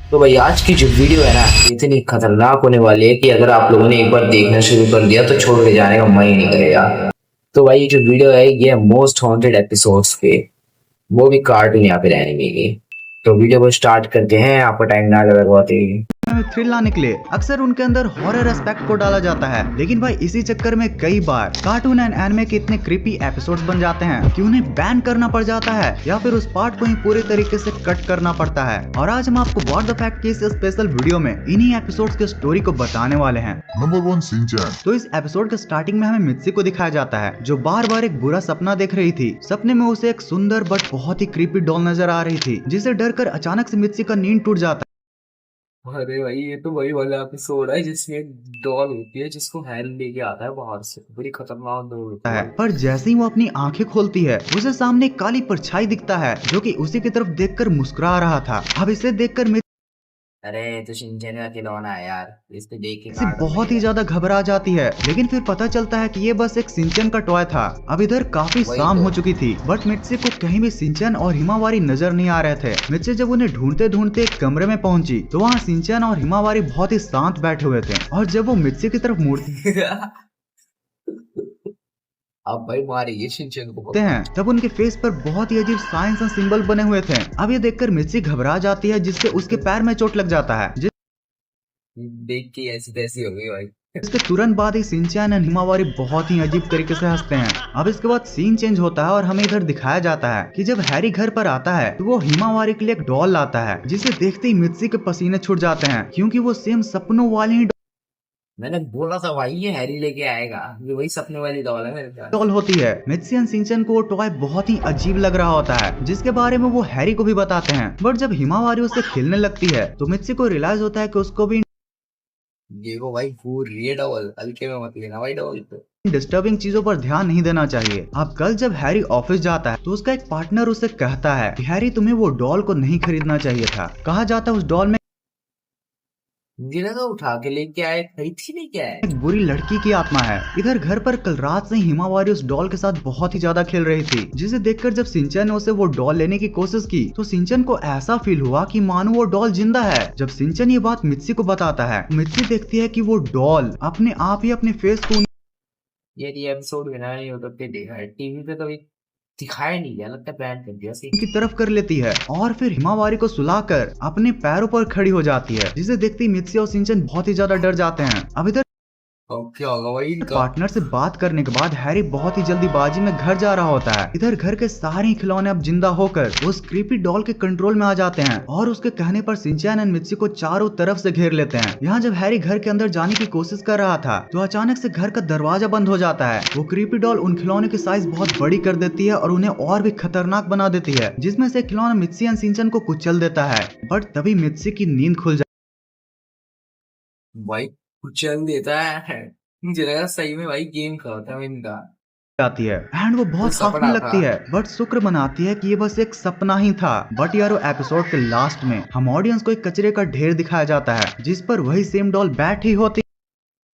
तो भाई आज की जो वीडियो है ना इतनी खतरनाक होने वाली है कि अगर आप लोगों ने एक बार देखना शुरू कर दिया तो छोड़ के जाने का मन ही नहीं करेगा। तो भाई ये जो वीडियो है ये मोस्ट हॉन्टेड एपिसोड्स पे, वो भी कार्टून या फिर एनिमे की। तो वीडियो को स्टार्ट करते हैं, आपका टाइम ना लगा बहुत ही। में थ्रिल लाने के लिए अक्सर उनके अंदर हॉरर एस्पेक्ट को डाला जाता है, लेकिन भाई इसी चक्कर में कई बार कार्टून एंड एनिमे के इतने क्रीपी एपिसोड्स बन जाते हैं कि उन्हें बैन करना पड़ जाता है या फिर उस पार्ट को ही पूरे तरीके से कट करना पड़ता है। और आज हम आपको व्हाट द फैक्ट की इस स्पेशल वीडियो में इन्हीं एपिसोड्स की स्टोरी को बताने वाले हैं। Number 1 Shinchan. तो इस एपिसोड के स्टार्टिंग में हमें मित्सी को दिखाया जाता है जो बार बार एक बुरा सपना देख रही थी। सपने में उसे एक सुंदर बट बहुत ही क्रीपी डॉल नजर आ रही थी, जिसे डरकर अचानक से मित्सी का नींद टूट जाता अरे भाई ये तो वही वाला एपिसोड है जिसमें एक डॉल होती है जिसको हैरी लेके आता है बाहर से। बड़ी खतरनाक डॉल होती है है। भाई। पर जैसे ही वो अपनी आंखें खोलती है उसे सामने एक काली परछाई दिखता है जो कि उसी की तरफ देखकर मुस्कुरा रहा था। अब इसे देखकर अरे तो शिनचैन का खिलौना है यार, इस पे देख के मित्सी कार्टून बहुत ही लगेगा। ज्यादा घबरा जाती है, लेकिन फिर पता चलता है कि ये बस एक सिंचन का टॉय था। अब इधर काफी वही शाम तो। हो चुकी थी, बट मित्सी को कहीं भी सिंचन और हिमावारी नजर नहीं आ रहे थे। मित्सी जब उन्हें ढूंढते ढूंढते एक कमरे में पहुंची तो वहाँ सिंचन और हिमावारी बहुत ही शांत बैठे हुए थे, और जब वो मित्सी की तरफ मुड़ते अब भाई मारेंगे शिनचैन को पक्का। हैं तब उनके फेस पर बहुत ही अजीब साइंस और सिंबल बने हुए थे। अब ये देखकर मित्सी घबरा जाती है, जिससे उसके पैर में चोट लग जाता है। देख के ऐसी तैसी हो गई भाई। इसके तुरंत बाद ही सिंचैन और हिमावारी बहुत ही अजीब तरीके से हंसते हैं। अब इसके बाद सीन चेंज होता है और हमें इधर दिखाया जाता है कि जब हैरी घर पर आता है तो वो हिमावारी के लिए एक डॉल लाता है, जिसे देखते ही मित्सी के पसीने छूट जाते हैं, क्योंकि वो सेम सपनों वाली ही मैंने बोला था भाई ये हैरी लेके आएगा, ये वही सपने वाली डॉल है मेरे ख्याल। डॉल होती है। मित्सी और सिंचन को वो टॉय बहुत ही अजीब लग रहा होता है, जिसके बारे में वो हैरी को भी बताते हैं। बट जब हिमावारी उससे खेलने लगती है तो मित्सी को रियलाइज होता है कि उसको भी देखो भाई पूरी ये डॉल हल्के में मत लेना भाई डॉल पे। डिस्टर्बिंग चीजों पर ध्यान नहीं देना चाहिए। अब कल जब हैरी ऑफिस जाता है तो उसका एक पार्टनर उसे कहता है कि हैरी तुम्हें वो डॉल को नहीं खरीदना चाहिए था। कहा जाता है उस डॉल में मुझे लगा उठा के लेके आए, खरीद ही नहीं क्या है। एक बुरी लड़की की आत्मा है। इधर घर पर कल रात से ही हिमावारी उस डॉल के साथ बहुत ही ज्यादा खेल रही थी, जिसे देखकर जब सिंचन ने उसे वो डॉल लेने की कोशिश की तो सिंचन को ऐसा फील हुआ कि मानो वो डॉल जिंदा है। जब सिंचन ये बात मित्सी को बताता है, मित्सी देखती है कि वो डॉल अपने आप ही अपने फेस को ये एपिसोड मैंने यूट्यूब पे देखा है, टीवी पे कभी दिखाया नहीं गया, लगता है बैन कर दिया सी। की तरफ कर लेती है और फिर हिमावारी को सुलाकर अपने पैरों पर खड़ी हो जाती है, जिसे देखते ही मित्सी और सिंचन बहुत ही ज्यादा डर जाते हैं। अब इधर अब क्या होगा भाई इनका। पार्टनर से बात करने के बाद हैरी बहुत ही जल्दीबाजी में घर जा रहा होता है। इधर घर के सारे खिलौने अब जिंदा होकर उस क्रीपी डॉल के कंट्रोल में आ जाते हैं, और उसके कहने पर सिंचैन एंड मित्सी को चारों तरफ से घेर लेते हैं। यहाँ जब हैरी घर के अंदर जाने की कोशिश कर रहा था तो अचानक से घर का दरवाजा बंद हो जाता है। वो क्रीपी डॉल उन खिलौने की साइज बहुत बड़ी कर देती है और उन्हें और भी खतरनाक बना देती है, जिसमें से खिलौना मित्सी एंड सिंचन को कुचल देता है। बट तभी मित्सी की नींद खुल भाई कुचल देता है, मुझे लगा सही में भाई गेम का होता है इनका। जाती है एंड वो वो बहुत हंसने सपना था। लगती है, बट शुक्र मनाती है कि ये बस एक सपना ही था। बट यार वो एपिसोड के लास्ट में हम ऑडियंस को एक कचरे का ढेर दिखाया जाता है, जिस पर वही सेम डॉल बैठी होती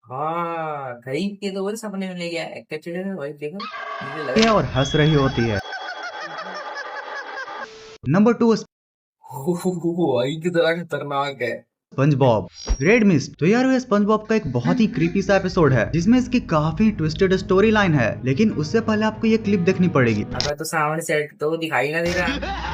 हाँ खरीद के तो वो सपने में ले गया है कचड़े में भाई, देखो मुझे है लगा। और हंस रही होती है। नंबर 2 भाई कितना खतरनाक है। Sponge Bob red mist. तो यार वो स्पंज बॉब का एक बहुत ही क्रीपी सा एपिसोड है, जिसमें इसकी काफी ट्विस्टेड स्टोरी लाइन है, लेकिन उससे पहले आपको ये क्लिप देखनी पड़ेगी। अगर तो सामने सेट तो दिखाई ना दे रहा।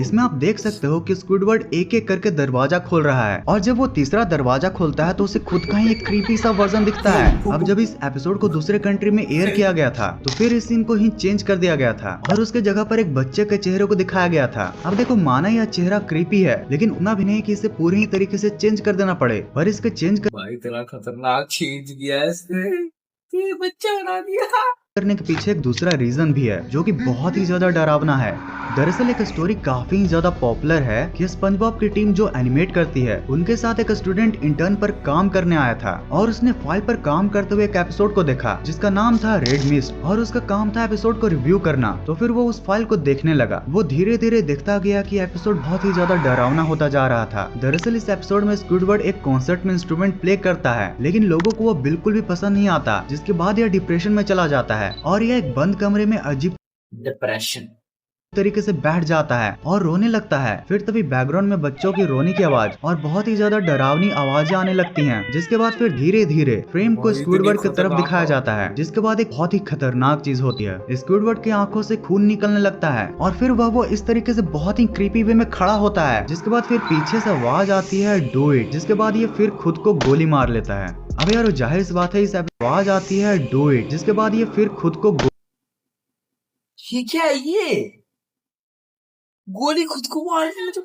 इसमें आप देख सकते हो कि स्क्विडवर्ड एक एक करके दरवाजा खोल रहा है, और जब वो तीसरा दरवाजा खोलता है तो उसे खुद का ही एक क्रीपी सा वर्जन दिखता है। अब जब इस एपिसोड को दूसरे कंट्री में एयर किया गया था तो फिर इस सीन को ही चेंज कर दिया गया था और उसके जगह पर एक बच्चे के चेहरे को दिखाया गया था। अब देखो माना यह चेहरा क्रीपी है, लेकिन उतना भी नहीं कि इसे पूरी ही तरीके से चेंज कर देना पड़े, पर इसके चेंज भाई इतना खतरनाक चेंज किया है इसने, ये बच्चा बना दिया। करने के पीछे एक दूसरा रीजन भी है जो कि बहुत ही ज्यादा डरावना है। दरअसल एक स्टोरी काफी ज्यादा पॉपुलर है कि स्पंजबॉब की टीम जो एनिमेट करती है उनके साथ एक स्टूडेंट इंटर्न पर काम करने आया था, और उसने फाइल पर काम करते हुए एक एपिसोड को देखा जिसका नाम था रेड मिस्ट, और उसका काम था एपिसोड को रिव्यू करना। तो फिर वो उस फाइल को देखने लगा। वो धीरे धीरे देखता गया कि एपिसोड बहुत ही ज्यादा डरावना होता जा रहा था। दरअसल इस एपिसोड में स्क्विडवर्ड एक कॉन्सर्ट में इंस्ट्रूमेंट प्ले करता है, लेकिन लोगों को वो बिल्कुल भी पसंद नहीं आता, जिसके बाद यह डिप्रेशन में चला जाता है और यह एक बंद कमरे में अजीब डिप्रेशन। तरीके से बैठ जाता है और रोने लगता है। फिर तभी बैकग्राउंड में बच्चों की रोने की आवाज और बहुत ही ज्यादा डरावनी आवाजें आने लगती हैं, जिसके बाद फिर धीरे धीरे फ्रेम को भाई इतनी स्क्विडवर्ड की तरफ खतरनाक दिखाया जाता है, जिसके बाद एक बहुत ही खतरनाक चीज होती है। स्क्विडवर्ड की आंखों से खून निकलने लगता है और फिर वो इस तरीके से बहुत ही क्रीपी वे में खड़ा होता है, जिसके बाद फिर पीछे से आवाज आती है डू इट, जिसके बाद ये फिर खुद को गोली मार लेता है। अब यार जाहिर सी बात है, इस आवाज आती है डू इट, जिसके बाद ये फिर खुद को ये क्या है ये? गोली खुद को मारने में तो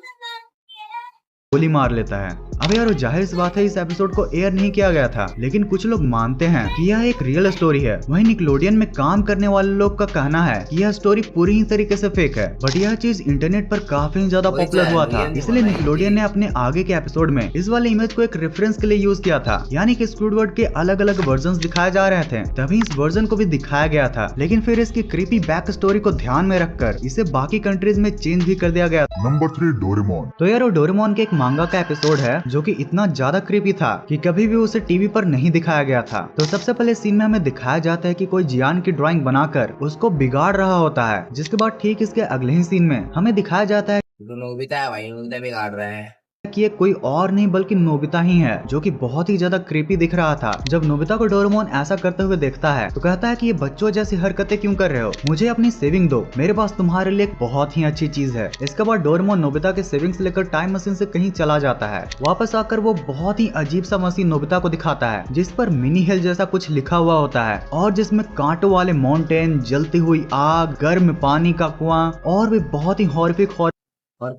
गोली मार लेता है। अब यार जाहिर सी बात है, इस एपिसोड को एयर नहीं किया गया था, लेकिन कुछ लोग मानते हैं कि यह एक रियल स्टोरी है। वहीं निकलोडियन में काम करने वाले लोग का कहना है कि यह स्टोरी पूरी ही तरीके से फेक है, बट यह चीज इंटरनेट पर काफी ज्यादा वही पॉपुलर तो हुआ है, था, रियल नहीं इसलिए बनाई निकलोडियन थी। ने अपने आगे के एपिसोड में इस वाले इमेज को एक रेफरेंस के लिए यूज किया था, यानी कि स्क्विडवर्ड के अलग अलग वर्जन दिखाए जा रहे थे, तभी इस वर्जन को भी दिखाया गया था। लेकिन फिर इसकी क्रीपी बैक स्टोरी को ध्यान में रखकर इसे बाकी कंट्रीज में चेंज भी कर दिया गया। Number 3 Doraemon. तो यार डोरेमोन के एक मांगा का एपिसोड है जो कि इतना ज्यादा क्रीपी था कि कभी भी उसे टीवी पर नहीं दिखाया गया था। तो सबसे पहले सीन में हमें दिखाया जाता है कि कोई जियान की ड्राइंग बनाकर उसको बिगाड़ रहा होता है, जिसके बाद ठीक इसके अगले ही सीन में हमें दिखाया जाता है तो नोबिता है भाई, नोबिता भी काट रहा है। कि ये कोई और नहीं बल्कि नोबिता ही है, जो कि बहुत ही ज्यादा क्रीपी दिख रहा था। जब नोबिता को डोरेमोन ऐसा करते हुए देखता है तो कहता है कि ये बच्चों जैसी हरकतें क्यों कर रहे हो, मुझे अपनी सेविंग दो, मेरे पास तुम्हारे लिए एक बहुत ही अच्छी चीज है। इसके बाद डोरेमोन नोबिता के सेविंग्स लेकर टाइम मशीन से कहीं चला जाता है। वापस आकर वो बहुत ही अजीब सा मशीन नोबिता को दिखाता है, जिस पर मिनी हेल जैसा कुछ लिखा हुआ होता है और जिसमें कांटों वाले माउंटेन, जलती हुई आग, गर्म पानी का कुआं और भी बहुत ही हॉरिफिक और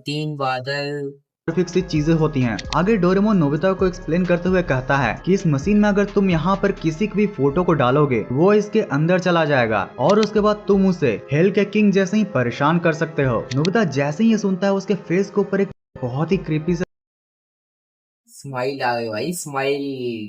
3 बादल। सी चीजें होती हैं। आगे डोरेमोन नोबिता को एक्सप्लेन करते हुए कहता है कि इस मशीन में अगर तुम यहाँ पर किसी की भी फोटो को डालोगे वो इसके अंदर चला जाएगा और उसके बाद तुम उसे हेल के किंग जैसे ही परेशान कर सकते हो। नोबिता जैसे ही ये सुनता है उसके फेस के ऊपर एक बहुत ही क्रीपी से स्माइल आ गई भाई, स्माइल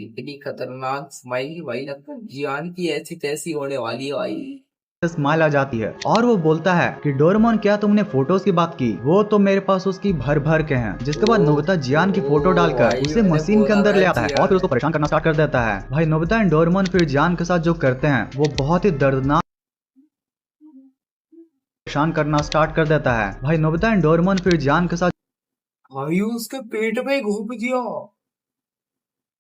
इतनी खतरनाक स्माइल भाई, लगता है जियान की ऐसी तैसी होने वाली है भाई। स्माइल आ जाती है और वो बोलता है कि डोरेमोन क्या तुमने फोटोज की बात की, वो तो मेरे पास उसकी भर भर के हैं। जिसके बाद नोबिता जियान की फोटो डालकर भाई उसे मैंने मशीन के बोला अंदर ले था आता है जियान। और फिर उसको परेशान करना स्टार्ट कर देता है। भाई नोबिता एंड डोरेमोन फिर जियान के साथ जो करते हैं वो बहुत ही दर्दनाक परेशान करना स्टार्ट कर देता है। भाई नोबिता एंड डोरेमोन फिर जियान के साथ भाई उसके पेट में घुप दिया,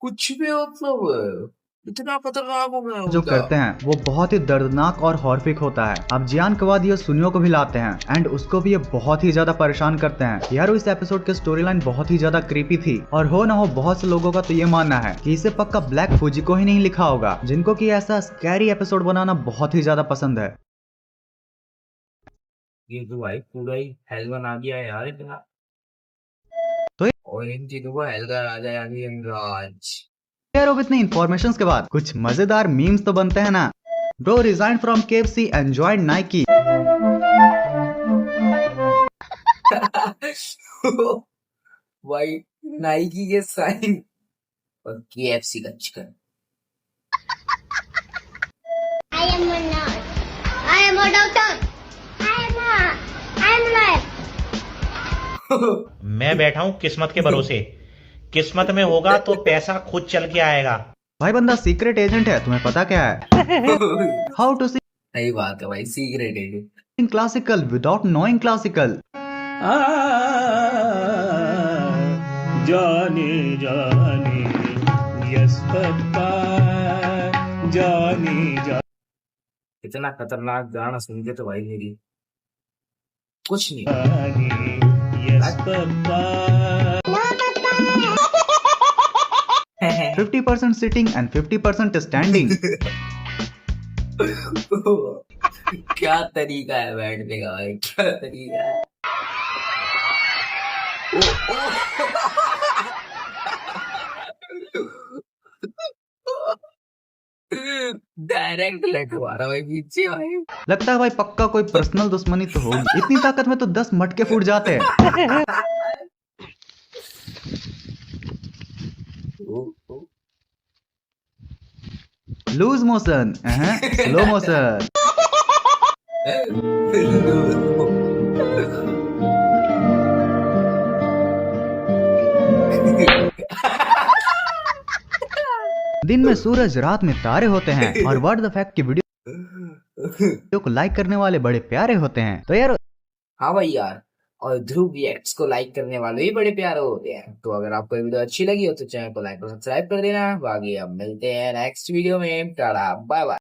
कुछ भी मतलब इतना खतरनाक हो गया जो उनका। करते हैं वो बहुत ही दर्दनाक और हॉर्फिक होता है। अब जियान के बाद ये सुनियो को भी लाते हैं एंड उसको भी ये बहुत ही ज्यादा परेशान करते हैं। यार इस एपिसोड की स्टोरी लाइन बहुत ही ज्यादा क्रीपी थी और हो ना हो बहुत से लोगों का तो ये मानना है कि इसे पक्का ब्लैक फूजी को ही नहीं लिखा होगा, जिनको की ऐसा स्कैरी एपिसोड बनाना बहुत ही ज्यादा पसंद है। ये तो भाई पूरा ही हेल बना दिया है यार इतना। तो और इन चीजों को हेल का राजा यानी यमराज। यार अब इतने इन्फॉर्मेशन के बाद कुछ मजेदार मीम्स तो बनते हैं ना। Bro resign from KFC and join Nike. भाई नाइकी के साइन और KFC का chicken. I am a nurse. I am a doctor. I am lawyer. मैं बैठा हूँ किस्मत के भरोसे, किस्मत में होगा तो पैसा खुद चल के आएगा। भाई बंदा सीक्रेट एजेंट है, तुम्हें पता क्या है? हाउ टू सही बात है भाई, सीक्रेट है। सिंग क्लासिकल विदाउट नोइंग क्लासिकल। जाने जाने यस पप्पा जाने जा। इतना खतरनाक गाना सुन के तो भाई मेरी कुछ नहीं। Yes papa 50% sitting and 50% standing. क्या तरीका है बैठने का भाई, क्या तरीका है। डायरेक्ट लटवा रहा भाई पीछे भाई। लगता है भाई पक्का कोई पर्सनल दुश्मनी तो होगी, इतनी ताकत में तो 10 मटके फूट जाते हैं। Loose motion, slow motion. दिन में सूरज, रात में तारे होते हैं और व्हाट द फैक्ट की वीडियो वीडियो को लाइक करने वाले बड़े प्यारे होते हैं। तो यार हाँ भाई यार, और ध्रुव रिएक्ट्स को लाइक करने वाले भी बड़े प्यारे होते हैं। तो अगर आपको ये वीडियो अच्छी लगी हो तो चैनल को लाइक और सब्सक्राइब कर देना। बाकी अब मिलते हैं नेक्स्ट वीडियो में। Tata bye bye.